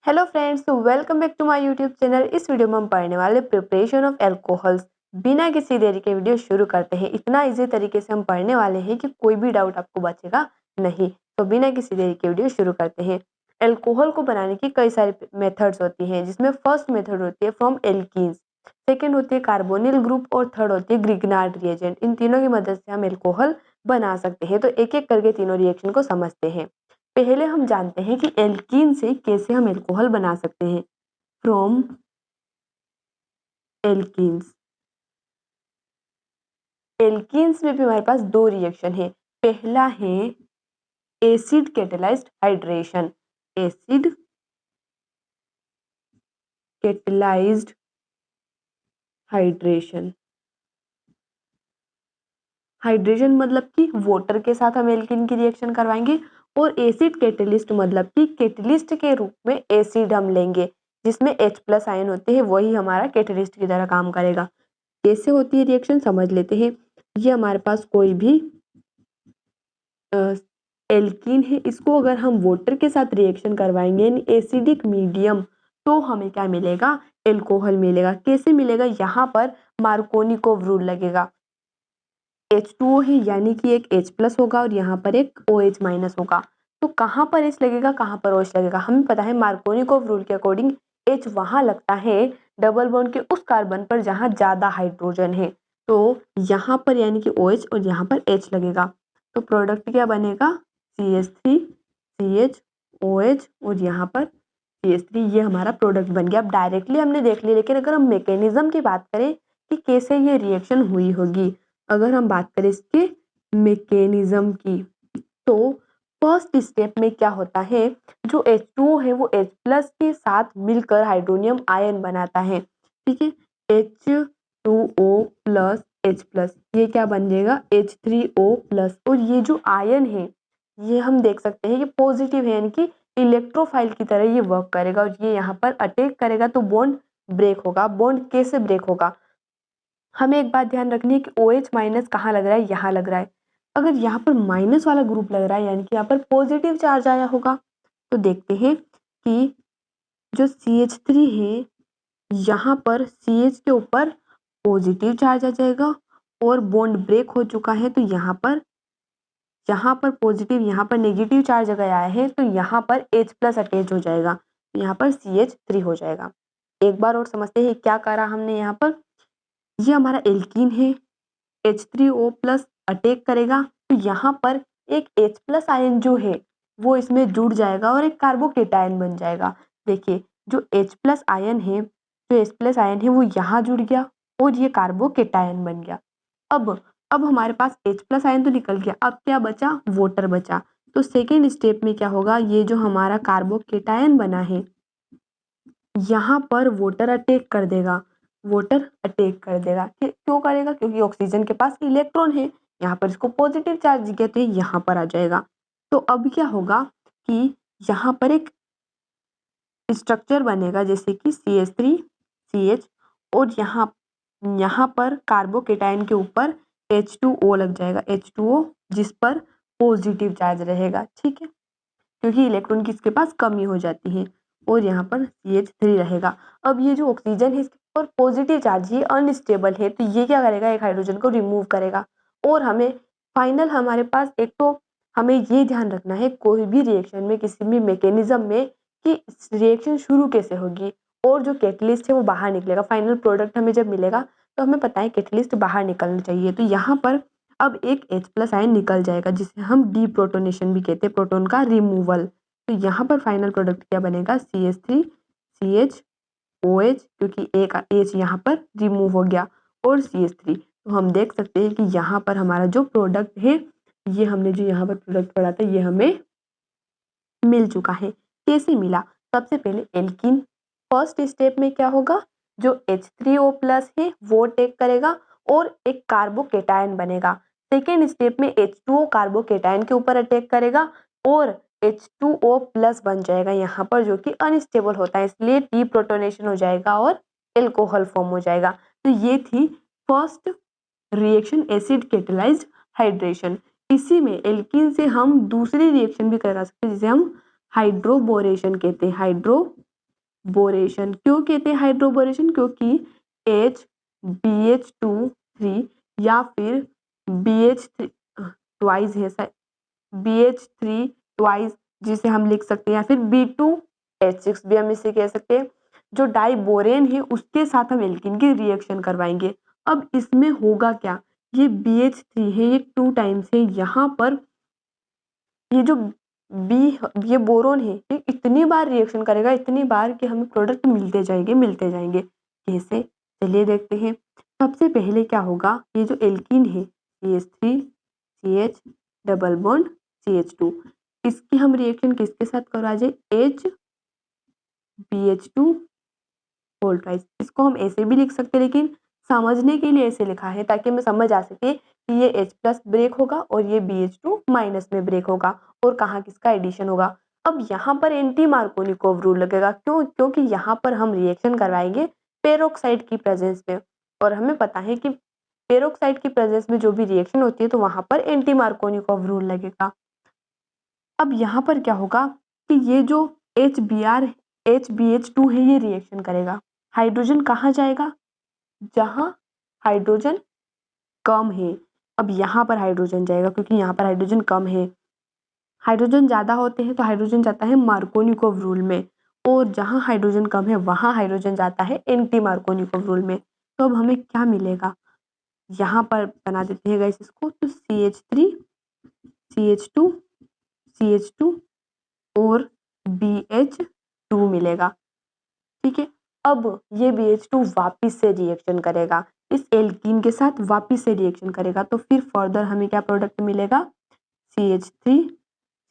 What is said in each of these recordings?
Hello friends, तो welcome back to my YouTube channel. इस video में हम पढ़ने वाले प्रिपरेशन ऑफ अल्कोहल्स। बिना किसी देरी के वीडियो शुरू करते हैं। इतना इजी तरीके से हम पढ़ने वाले हैं कि कोई भी डाउट आपको बचेगा नहीं। तो बिना किसी देरी के वीडियो शुरू करते हैं। अल्कोहल को बनाने की कई सारी मेथड्स होती हैं, जिसमें फर्स्ट मेथड होती है फ्रॉम एल्कीन्स, सेकेंड होती है कार्बोनिल ग्रुप और थर्ड होती है ग्रिग्नार्ड रिएजेंट। इन तीनों की मदद से हम अल्कोहल बना सकते हैं। तो एक एक करके तीनों रिएक्शन को समझते हैं। पहले हम जानते हैं कि एल्कीन से कैसे हम अल्कोहल बना सकते हैं। फ्रॉम एल्कीन्स, एल्कीन्स में भी हमारे पास दो रिएक्शन है। पहला है acid catalysed hydration, acid catalysed hydration. Hydration मतलब कि वाटर के साथ हम एल्कीन की रिएक्शन करवाएंगे, और एसिड कैटेलिस्ट मतलब कि कैटेलिस्ट के रूप में एसिड हम लेंगे जिसमें H+ आयन होते हैं, वही हमारा कैटेलिस्ट की तरह काम करेगा। कैसे होती है रिएक्शन समझ लेते हैं। ये हमारे पास कोई भी एल्कीन है, इसको अगर हम वाटर के साथ रिएक्शन करवाएंगे यानी एसिडिक मीडियम, तो हमें क्या मिलेगा? एल्कोहल मिलेगा। कैसे मिलेगा? यहाँ पर मार्कोनिकोव रूल लगेगा। H2O है यानी कि एक H+ होगा और यहाँ पर एक OH- होगा। तो कहाँ पर H लगेगा, कहाँ पर OH लगेगा? हमें पता है मार्कोनिकोव रूल के अकॉर्डिंग H वहां लगता है डबल बॉन्ड के उस कार्बन पर जहां ज्यादा हाइड्रोजन है। तो यहाँ पर यानी कि OH और यहाँ पर H लगेगा। तो प्रोडक्ट क्या बनेगा? CH3 CH OH और यहाँ पर CH3। ये हमारा प्रोडक्ट बन गया। अब डायरेक्टली हमने देख लिया, लेकिन अगर हम मैकेनिज्म की बात करें कि कैसे ये रिएक्शन हुई होगी, अगर हम बात करें इसके मैकेनिज्म की, तो फर्स्ट स्टेप में क्या होता है, जो H2O है वो H+ के साथ मिलकर हाइड्रोनियम आयन बनाता है। ठीक है, H2O प्लस H+, ये क्या बन जाएगा? H3O+। और ये जो आयन है ये हम देख सकते हैं कि पॉजिटिव है, यानी कि इलेक्ट्रोफाइल की तरह ये वर्क करेगा और ये यहाँ पर अटैक करेगा तो बॉन्ड ब्रेक होगा। बॉन्ड कैसे ब्रेक होगा? हमें एक बात ध्यान रखनी है कि OH- कहाँ लग रहा है? यहाँ लग रहा है। अगर यहाँ पर माइनस वाला ग्रुप लग रहा है यानी कि यहाँ पर पॉजिटिव चार्ज आया होगा। तो देखते हैं कि जो CH3 है, यहाँ पर CH के ऊपर पॉजिटिव चार्ज आ जाएगा और बॉन्ड ब्रेक हो चुका है। तो यहाँ पर पॉजिटिव, यहाँ पर नेगेटिव चार्ज अगर आया है तो यहाँ पर H+ अटैच हो जाएगा, तो यहाँ पर CH3 हो जाएगा। एक बार और समझते हैं क्या करा हमने यहाँ पर। ये हमारा एल्कीन है, H3O+ अटैक करेगा तो यहाँ पर एक H+ आयन जो है वो इसमें जुड़ जाएगा और एक कार्बोकेटायन बन जाएगा। देखिए, जो H+ आयन है, जो H+ आयन है वो यहाँ जुड़ गया और ये कार्बोकेटायन बन गया। अब हमारे पास H+ आयन तो निकल गया, अब क्या बचा? वाटर बचा। तो सेकेंड स्टेप में क्या होगा? ये जो हमारा कार्बोकेटायन बना है यहाँ पर वाटर अटैक कर देगा। वाटर अटैक कर देगा, क्यों करेगा? क्योंकि ऑक्सीजन के पास इलेक्ट्रॉन है, यहाँ पर इसको पॉजिटिव चार्ज दिया तो यहाँ पर आ जाएगा। तो अब क्या होगा कि यहाँ पर एक स्ट्रक्चर बनेगा जैसे कि CH3 CH, और यहाँ पर कार्बोकेटायन के ऊपर H2O लग जाएगा, H2O जिस पर पॉजिटिव चार्ज रहेगा। ठीक है, क्योंकि इलेक्ट्रॉन की इसके पास कमी हो जाती है, और यहाँ पर CH3 रहेगा। अब ये जो ऑक्सीजन है इसके ऊपर पॉजिटिव चार्ज, ये अनस्टेबल है, तो ये क्या करेगा? एक हाइड्रोजन को रिमूव करेगा। और हमें फाइनल हमारे पास एक तो हमें ये ध्यान रखना है कोई भी रिएक्शन में, किसी भी मैकेनिज्म में, कि रिएक्शन शुरू कैसे होगी और जो कैटलिस्ट है वो बाहर निकलेगा। फाइनल प्रोडक्ट हमें जब मिलेगा तो हमें पता है कैटलिस्ट बाहर निकलना चाहिए। तो यहाँ पर अब एक H+ आयन निकल जाएगा जिसे हम डीप्रोटोनेशन भी कहते हैं, प्रोटॉन का रिमूवल। तो यहाँ पर फाइनल प्रोडक्ट क्या बनेगा? CH3 CH OH, क्योंकि एक H यहाँ पर रिमूव हो गया, और CH3। तो हम देख सकते हैं कि यहाँ पर हमारा जो प्रोडक्ट है, ये हमने जो यहाँ पर प्रोडक्ट पढ़ा था ये हमें मिल चुका है। कैसे मिला? सबसे पहले एल्कीन, फर्स्ट स्टेप में क्या होगा? जो H3O+ है वो अटैक करेगा और एक कार्बोकेटायन बनेगा। सेकेंड स्टेप में H2O कार्बोकेटायन के ऊपर अटैक करेगा और H2O+ बन जाएगा यहाँ पर, जो कि अनस्टेबल होता है, इसलिए डीप्रोटोनेशन हो जाएगा और एल्कोहल फॉर्म हो जाएगा। तो ये थी first reaction, acid catalysed hydration. इसी में एल्कीन से हम दूसरी रिएक्शन भी करा सकते हैं जिसे हम हाइड्रोबोरेशन कहते हैं। हाइड्रोबोरेशन बोरेशन। क्यों कहते हैं हाइड्रोबोरेशन? क्योंकि BH2 या फिर BH3 ट्वाइस है, BH3 ट्वाइस जिसे हम लिख सकते हैं, या फिर B2H6 भी हम इसे कह सकते हैं। जो डाइबोरेन है उसके साथ हम एल्कीन की रिएक्शन करवाएंगे। अब इसमें होगा क्या, ये BH3 है, ये 2 टाइम्स है, यहाँ पर ये जो ये बोरोन है ये इतनी बार रिएक्शन करेगा, इतनी बार कि हमें प्रोडक्ट मिलते जाएंगे। कैसे, चलिए देखते हैं। सबसे पहले क्या होगा, ये जो एल्कीन है CH3 CH double bond CH2, इसकी हम रिएक्शन किसके साथ करवा जाए, HBH2 होल ट्वाइस। इसको हम ऐसे भी लिख सकते हैं, लेकिन समझने के लिए ऐसे लिखा है ताकि हमें समझ आ सके कि ये H+ ब्रेक होगा और ये BH2 माइनस में ब्रेक होगा और कहाँ किसका एडिशन होगा। अब यहाँ पर एंटी मार्कोनिकोव रूल लगेगा। क्यों? क्योंकि यहाँ पर हम रिएक्शन करवाएंगे पेरोक्साइड की प्रेजेंस में, और हमें पता है कि पेरोक्साइड की प्रेजेंस में जो भी रिएक्शन होती है तो वहां पर एंटी मार्कोनिकोव रूल लगेगा। अब यहाँ पर क्या होगा कि ये जो HBH2 है ये रिएक्शन करेगा, हाइड्रोजन कहाँ जाएगा, जहां हाइड्रोजन कम है। अब यहाँ पर हाइड्रोजन जाएगा क्योंकि यहाँ पर हाइड्रोजन कम है। हाइड्रोजन ज्यादा होते हैं तो हाइड्रोजन जाता है मार्कोनिकोव रूल में, और जहां हाइड्रोजन कम है वहां हाइड्रोजन जाता है एंटी मार्कोनिकोव रूल में। तो अब हमें क्या मिलेगा, यहाँ पर बना देते हैं गाइस इसको, तो CH3 CH2 CH2 और BH2 मिलेगा। ठीक है, अब ये BH2 वापिस से रिएक्शन करेगा इस एल्कीन के साथ, वापिस से रिएक्शन करेगा, तो फिर फर्दर हमें क्या प्रोडक्ट मिलेगा, CH3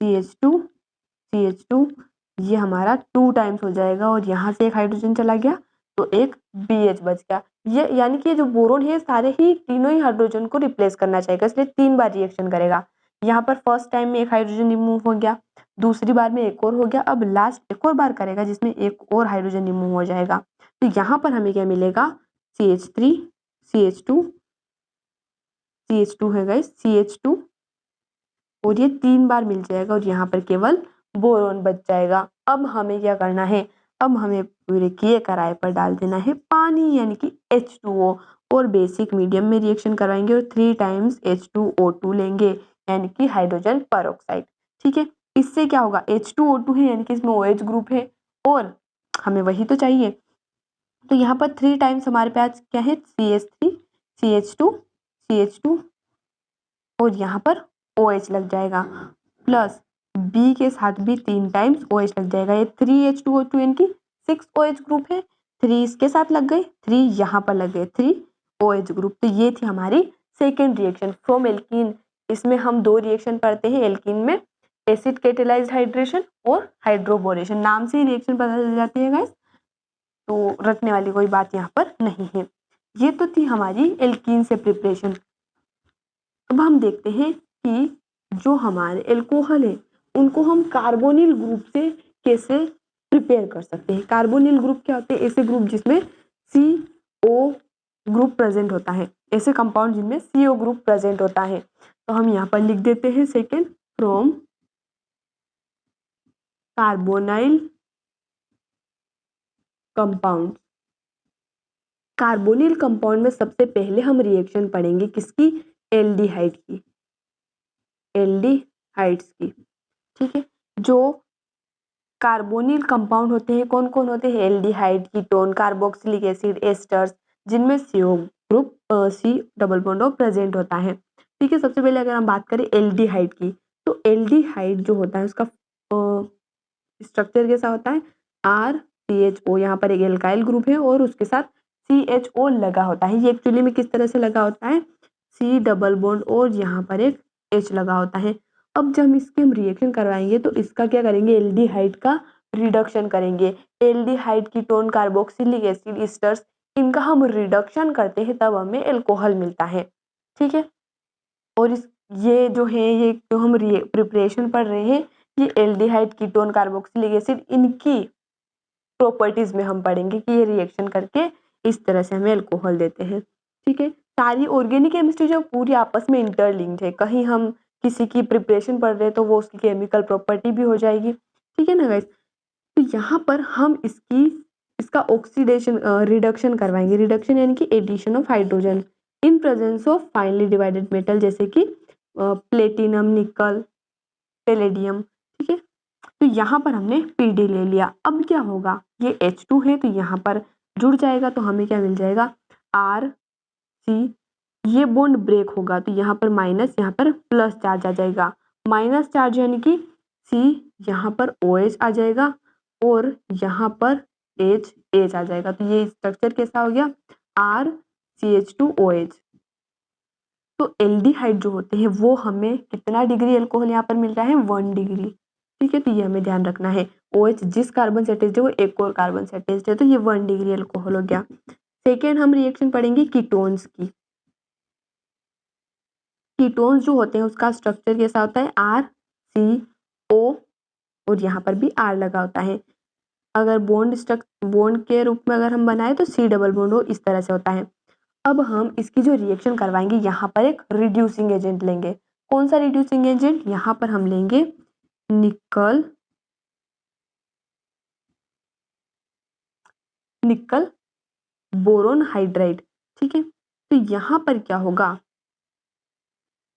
CH2 CH2, ये हमारा 2 टाइम्स हो जाएगा और यहाँ से एक हाइड्रोजन चला गया तो एक BH बच गया। ये यानी कि ये जो बोरोन है सारे ही तीनों ही हाइड्रोजन को रिप्लेस करना चाहेगा, इसलिए 3 बार रिएक्शन करेगा। यहाँ पर फर्स्ट टाइम में एक हाइड्रोजन रिमूव हो गया, दूसरी बार में एक और हो गया, अब लास्ट एक और बार करेगा जिसमें एक और हाइड्रोजन रिमूव हो जाएगा। तो यहाँ पर हमें क्या मिलेगा, CH3 CH2 है गाइस, CH2, और ये 3 बार मिल जाएगा और यहाँ पर केवल बोरोन बच जाएगा। अब हमें क्या करना है, अब हमें पूरे किए कराए पर डाल देना है पानी यानी कि H2O, और बेसिक मीडियम में रिएक्शन करवाएंगे और 3 टाइम्स H2O2 लेंगे यानी कि हाइड्रोजन पेरोक्साइड। ठीक है, इससे क्या होगा, H2O2 है यानी कि इसमें OH ग्रुप है और हमें वही तो चाहिए। तो यहाँ पर 3 टाइम्स हमारे पास क्या है, CH3 CH2 और यहाँ पर OH लग जाएगा, प्लस B के साथ भी 3 टाइम्स OH लग जाएगा। ये 3H2O2 यानी कि 6 OH ग्रुप है, 3 इसके साथ लग गए, 3 यहाँ पर लग गए, 3 OH ग्रुप। तो ये थी हमारी सेकेंड रिएक्शन फ्रॉम एल्कीन। इसमें हम 2 रिएक्शन पढ़ते हैं एल्कीन में, एसिड कैटेलाइज्ड हाइड्रेशन और हाइड्रोबोरेशन। नाम से ही रिएक्शन पता चल जाती है गाइस, तो रटने वाली कोई बात यहाँ पर नहीं है। ये तो थी हमारी एल्कीन से प्रिपरेशन। अब हम देखते हैं कि जो हमारे एल्कोहल है उनको हम कार्बोनिल ग्रुप से कैसे प्रिपेयर कर सकते हैं। कार्बोनिल ग्रुप क्या होते हैं, ऐसे ग्रुप जिसमें CO ग्रुप प्रेजेंट होता है, ऐसे कंपाउंड जिनमें CO ग्रुप प्रेजेंट होता है। तो हम यहाँ पर लिख देते हैं second, from carbonyl compound. Carbonyl compound में सबसे पहले हम रिएक्शन पढ़ेंगे किसकी, एल्डिहाइड की, एल्डिहाइड्स की। ठीक है, जो कार्बोनिल कंपाउंड होते हैं कौन कौन होते हैं, aldehyde, ketone, carboxylic acid, esters, जिनमें CO group C double bond O present होता है। ठीक है, सबसे पहले अगर हम बात करें एल्डिहाइड की, तो एल्डिहाइड जो होता है उसका स्ट्रक्चर कैसा होता है, RCHO, यहाँ पर एक एल्काइल ग्रुप है और उसके साथ CHO लगा होता है। ये एक्चुअली में किस तरह से लगा होता है, C डबल बॉन्ड और यहाँ पर एक H लगा होता है। अब जब हम इसके हम रिएक्शन करवाएंगे तो इसका क्या करेंगे, एल्डिहाइड का रिडक्शन करेंगे। Aldehyde, ketone, carboxylic acid, asters, इनका हम रिडक्शन करते हैं तब हमें एल्कोहल मिलता है। ठीक है, और इस ये जो है, ये जो हम प्रिपरेशन पढ़ रहे हैं, ये एल्डिहाइड, कीटोन, कार्बोक्सिलिक एसिड, इनकी प्रॉपर्टीज में हम पढ़ेंगे कि ये रिएक्शन करके इस तरह से हमें अल्कोहल देते हैं। ठीक है, सारी ऑर्गेनिक केमिस्ट्री जो पूरी आपस में इंटरलिंक्ड है, कहीं हम किसी की प्रिपरेशन पढ़ रहे हैं तो वो उसकी केमिकल प्रॉपर्टी भी हो जाएगी। ठीक है ना गाइस, तो यहाँ पर हम इसका ऑक्सीडेशन रिडक्शन करवाएंगे। रिडक्शन यानी कि addition of hydrogen in presence of finely divided metal, जैसे कि प्लेटिनम, निकल, पैलेडियम। ठीक है, तो यहाँ पर हमने पीडी ले लिया। अब क्या होगा, ये H2 है तो यहाँ पर जुड़ जाएगा, तो हमें क्या मिल जाएगा, आर सी। ये बॉन्ड ब्रेक होगा तो यहाँ पर माइनस, यहाँ पर प्लस चार्ज आ जाएगा। माइनस चार्ज यानी कि सी, यहाँ पर OH आ जाएगा और यहाँ पर H आ जाएगा। तो ये स्ट्रक्चर कैसा हो गया, RCH2OH। तो एल्डिहाइड जो होते हैं वो हमें कितना डिग्री अल्कोहल यहाँ पर मिल रहा है, 1 डिग्री। ठीक है, तो ये हमें ध्यान रखना है। OH जिस कार्बन से अटैच्ड है वो एक और कार्बन से अटैच्ड है, तो ये 1 डिग्री अल्कोहल हो गया। सेकेंड हम रिएक्शन पढ़ेंगे कीटोन्स की। कीटोन्स जो होते हैं उसका स्ट्रक्चर कैसा होता है, RCO और यहाँ पर भी R लगा होता है। अगर बॉन्ड के रूप में अगर हम बनाए तो C डबल बॉन्ड हो, इस तरह से होता है। अब हम इसकी जो रिएक्शन करवाएंगे यहाँ पर एक रिड्यूसिंग एजेंट लेंगे। कौन सा रिड्यूसिंग एजेंट, यहाँ पर हम लेंगे निकल बोरोन हाइड्राइड। ठीक है, तो यहाँ पर क्या होगा,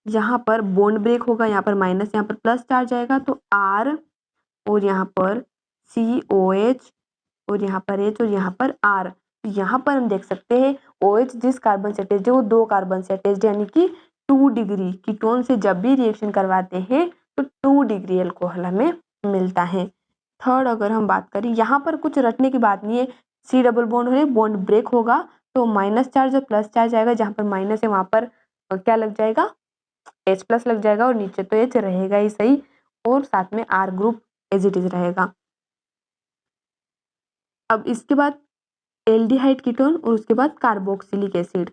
यहाँ पर बॉन्ड ब्रेक होगा, यहाँ पर माइनस, यहाँ पर प्लस चार्ज आएगा, तो R और यहाँ पर COH और यहाँ पर H और यहाँ पर R। यहाँ पर हम देख सकते हैं OH जिस कार्बन से अटैच्ड है वो 2 कार्बन से अटैच्ड है, यानी कि 2 डिग्री। कीटोन से जब भी रिएक्शन करवाते हैं तो 2 डिग्री अल्कोहल हमें मिलता है। थर्ड अगर हम बात करें, यहाँ पर कुछ रटने की बात नहीं है। C डबल बॉन्ड है, बॉन्ड ब्रेक होगा तो माइनस चार्ज और प्लस चार्ज आएगा, जहाँ पर माइनस है वहाँ पर क्या लग जाएगा, H प्लस लग जाएगा और नीचे तो H रहेगा ही सही, और साथ में R group as it is रहेगा। अब इसके बाद एल्डिहाइड कीटोन और उसके बाद कार्बोक्सिलिक एसिड।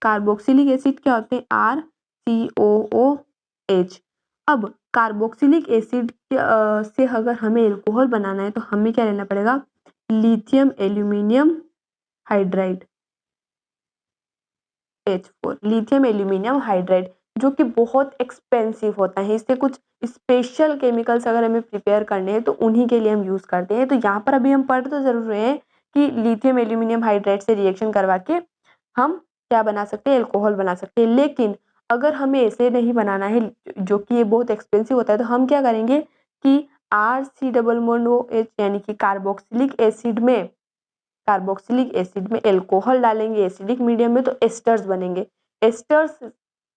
कार्बोक्सिलिक एसिड क्या होते हैं, RCOOH। अब कार्बोक्सिलिक एसिड से अगर हमें एल्कोहल बनाना है तो हमें क्या लेना पड़ेगा, lithium aluminium hydride, H4, lithium aluminium hydride, जो कि बहुत एक्सपेंसिव होता है। इससे कुछ स्पेशल केमिकल्स अगर हमें प्रिपेयर करने हैं तो उन्हीं के लिए हम यूज करते हैं। तो यहाँ पर अभी हम पढ़ तो जरूर रहे हैं कि लिथियम एल्यूमिनियम हाइड्राइड से रिएक्शन करवा के हम क्या बना सकते हैं, एल्कोहल बना सकते हैं। लेकिन अगर हमें ऐसे नहीं बनाना है, जो कि ये बहुत एक्सपेंसिव होता है, तो हम क्या करेंगे कि RC डबल बॉन्ड OH यानी कि कार्बोक्सिलिक एसिड में एल्कोहल डालेंगे एसिडिक मीडियम में, तो एस्टर्स बनेंगे। एस्टर्स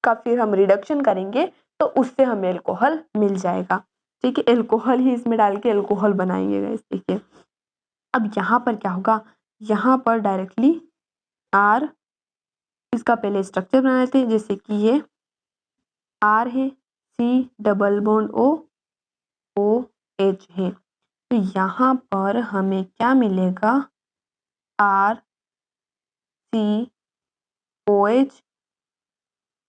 का फिर हम रिडक्शन करेंगे तो उससे हमें एल्कोहल मिल जाएगा। ठीक है, एल्कोहल ही इसमें डाल के एल्कोहल बनाएंगे गाइस। देखिए अब यहाँ पर क्या होगा, यहाँ पर डायरेक्टली R, इसका पहले स्ट्रक्चर बना लेते हैं, जैसे कि ये R है, C डबल बॉन्ड OH है, तो यहाँ पर हमें क्या मिलेगा, RCOH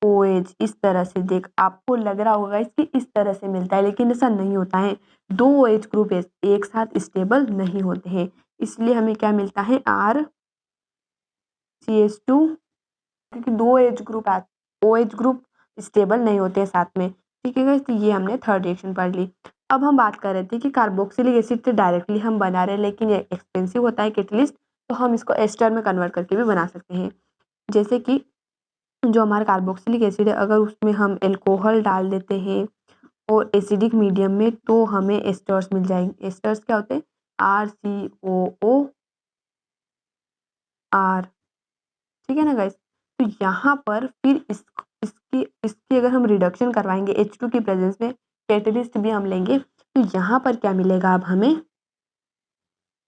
OH। इस तरह से देख, आपको लग रहा होगा इसकी इस तरह से मिलता है, लेकिन ऐसा नहीं होता है। 2 OH ग्रुप एक साथ स्टेबल नहीं होते हैं, इसलिए हमें क्या मिलता है, RCH2, क्योंकि 2 OH ग्रुप स्टेबल नहीं होते हैं साथ में। ठीक है, तो ये हमने थर्ड रिएक्शन पढ़ ली। अब हम बात कर रहे थे कि कार्बोक्सिलिक एसिड से डायरेक्टली हम बना रहे हैं, लेकिन ये एक्सपेंसिव होता है कैटलिस्ट, तो हम इसको एस्टर में कन्वर्ट करके भी बना सकते हैं। जैसे कि जो हमारा कार्बोक्सिलिक एसिड है, अगर उसमें हम एल्कोहल डाल देते हैं और एसिडिक मीडियम में, तो हमें एस्टर्स मिल जाएंगे। एस्टर्स क्या होते हैं, RCOOR। ठीक है ना गाइस, तो यहाँ पर फिर इसकी अगर हम रिडक्शन करवाएंगे H2 की प्रेजेंस में, कैटलिस्ट भी हम लेंगे, तो यहाँ पर क्या मिलेगा, अब हमें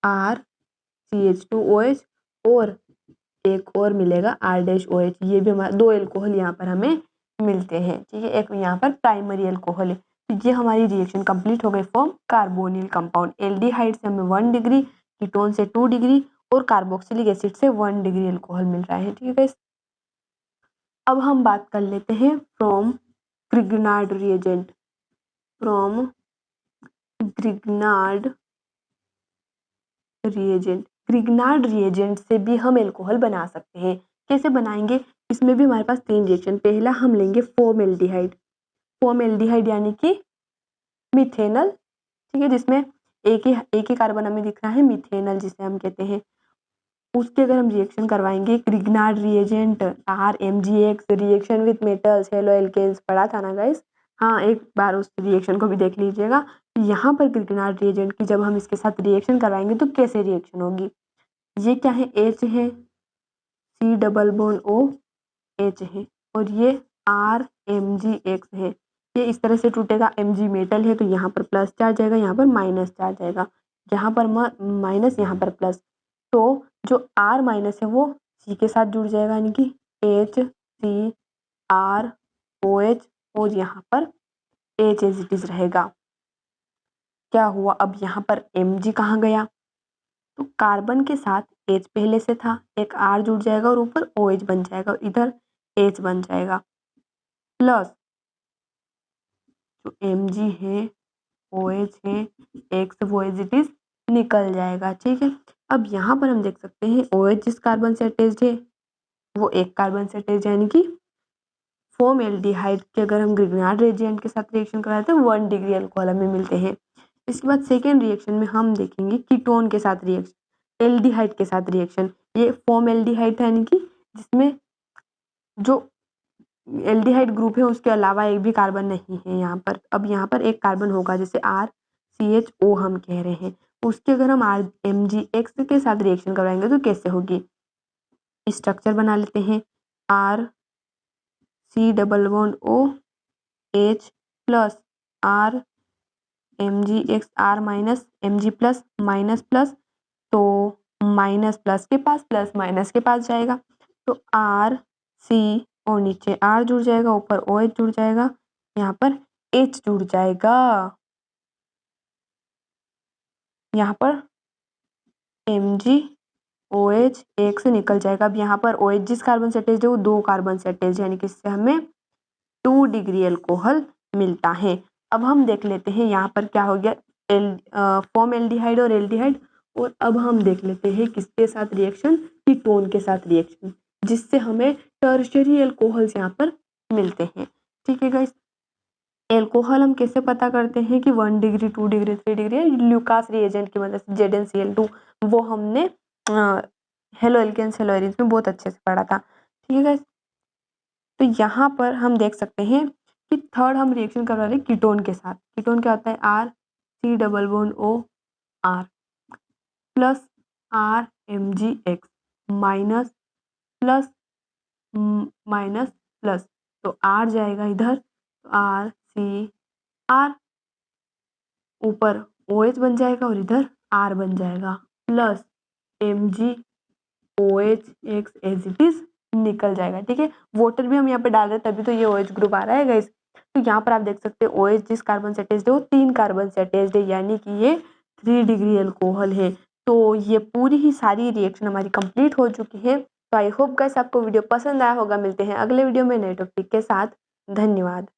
RCH2OH और एक और मिलेगा R-OH। ये भी हमारा 2 एल्कोहल यहाँ पर हमें मिलते हैं। ठीक है, एक यहाँ पर प्राइमरी एल्कोहल है। तो ये हमारी रिएक्शन कंप्लीट हो गई फॉर्म कार्बोनिल कंपाउंड। एल्डिहाइड से हमें 1 डिग्री, कीटोन से 2 डिग्री और कार्बोक्सिलिक एसिड से 1 डिग्री एल्कोहल मिल रहा है। ठीक है गाइस, अब हम बात कर लेते हैं from Grignard reagent. Grignard reagent से भी हम एल्कोहल बना सकते हैं। कैसे बनाएंगे, इसमें भी हमारे पास 3 रिएक्शन। पहला हम लेंगे फॉर्मल्डिहाइड यानी कि मिथेनल, ठीक है, जिसमें एक ही कार्बन हमें दिख रहा है, मिथेनल जिसे हम कहते हैं। उसके अगर हम रिएक्शन करवाएंगे, Grignard reagent RMgX reaction with metals halo alkanes, पढ़ा था ना गाइस? हाँ, एक बार उस रिएक्शन को भी देख लीजिएगा। यहाँ पर ग्रिग्नार्ड रिएजेंट की जब हम इसके साथ रिएक्शन करवाएंगे तो कैसे रिएक्शन होगी। ये क्या है, H है, C double bond O H है, और ये RMgX है। ये इस तरह से टूटेगा, Mg मेटल है तो यहाँ पर प्लस चार्ज आएगा, यहाँ पर माइनस चार्ज आएगा, यहाँ पर माइनस, यहाँ पर प्लस। तो जो R माइनस है वो C के साथ जुड़ जाएगा, यानी कि HCrOH, और यहाँ पर H एज इट इज रहेगा। क्या हुआ, अब यहाँ पर Mg कहाँ गया, तो कार्बन के साथ H पहले से था, एक R जुड़ जाएगा और ऊपर OH बन जाएगा, और इधर H बन जाएगा, प्लस जो Mg है, OH है, X वो एज इट इज निकल जाएगा, ठीक है। अब यहाँ पर हम देख सकते हैं OH जिस कार्बन से अटैच्ड है वो एक कार्बन से अटैच्ड है, यानी कि फॉर्मल्डिहाइड के अगर हम ग्रिग्नार्ड रिएजेंट के साथ रिएक्शन कराते हैं 1 डिग्री अल्कोहल हमें मिलते हैं। इसके बाद सेकेंड रिएक्शन में हम देखेंगे कीटोन के साथ रिएक्शन, एल्डिहाइड के साथ रिएक्शन। ये फॉर्मल्डिहाइड है, यानी कि जिसमें जो एल्डिहाइड ग्रुप है उसके अलावा एक भी कार्बन नहीं है यहाँ पर। अब यहाँ पर एक कार्बन होगा, जैसे RCHO हम कह रहे हैं, उसके अगर हम RMgX के साथ रिएक्शन करवाएंगे तो कैसे होगी। स्ट्रक्चर बना लेते हैं, C double bond O H plus RMgX, R minus Mg plus, minus plus, तो माइनस प्लस के पास प्लस माइनस के पास जाएगा, तो RC और नीचे R जुड़ जाएगा, ऊपर OH जुड़ जाएगा, यहाँ पर H जुड़ जाएगा, यहाँ पर MgOH एक से निकल जाएगा। अब यहाँ पर OH जिस कार्बन से अटैच है वो 2 कार्बन से अटैच है, यानी कि इससे हमें 2 डिग्री अल्कोहल मिलता है। अब हम देख लेते हैं यहाँ पर क्या हो गया, फॉर्मल्डिहाइड और एल्डिहाइड, और अब हम देख लेते हैं किसके साथ रिएक्शन, कीटोन के साथ रिएक्शन, जिससे हमें टर्शियरी अल्कोहल्स यहाँ पर मिलते हैं, ठीक है गाइस। एल्कोहल हम कैसे पता करते हैं कि 1 degree 2 degree 3 degree, Lucas reagent की मदद से ZnCl2, वो हमने हेलो एल्केन्स हेलो एरीन्स में बहुत अच्छे से पढ़ा था, ठीक है गाइस। तो यहाँ पर हम देख सकते हैं कि थर्ड हम रिएक्शन करवा रहे हैं कीटोन के साथ। कीटोन क्या होता है, RC double bond O R plus RMgX minus plus minus plus, तो R जाएगा इधर, तो RCr, ऊपर OH बन जाएगा और इधर R बन जाएगा, plus MgOH as it is निकल जाएगा, ठीक है। वाटर भी हम यहाँ पे डाल रहे हैं तभी तो ये OH ग्रुप आ रहा है गाइस। तो यहाँ पर आप देख सकते हैं OH जिस कार्बन से अटैच्ड है वो 3 कार्बन से अटैच्ड है, यानी कि ये 3 डिग्री अल्कोहल है। तो ये पूरी ही सारी रिएक्शन हमारी कंप्लीट हो चुकी है। तो आई होप गाइस आपको वीडियो पसंद आया होगा। मिलते हैं अगले वीडियो में नए टॉपिक के साथ। धन्यवाद।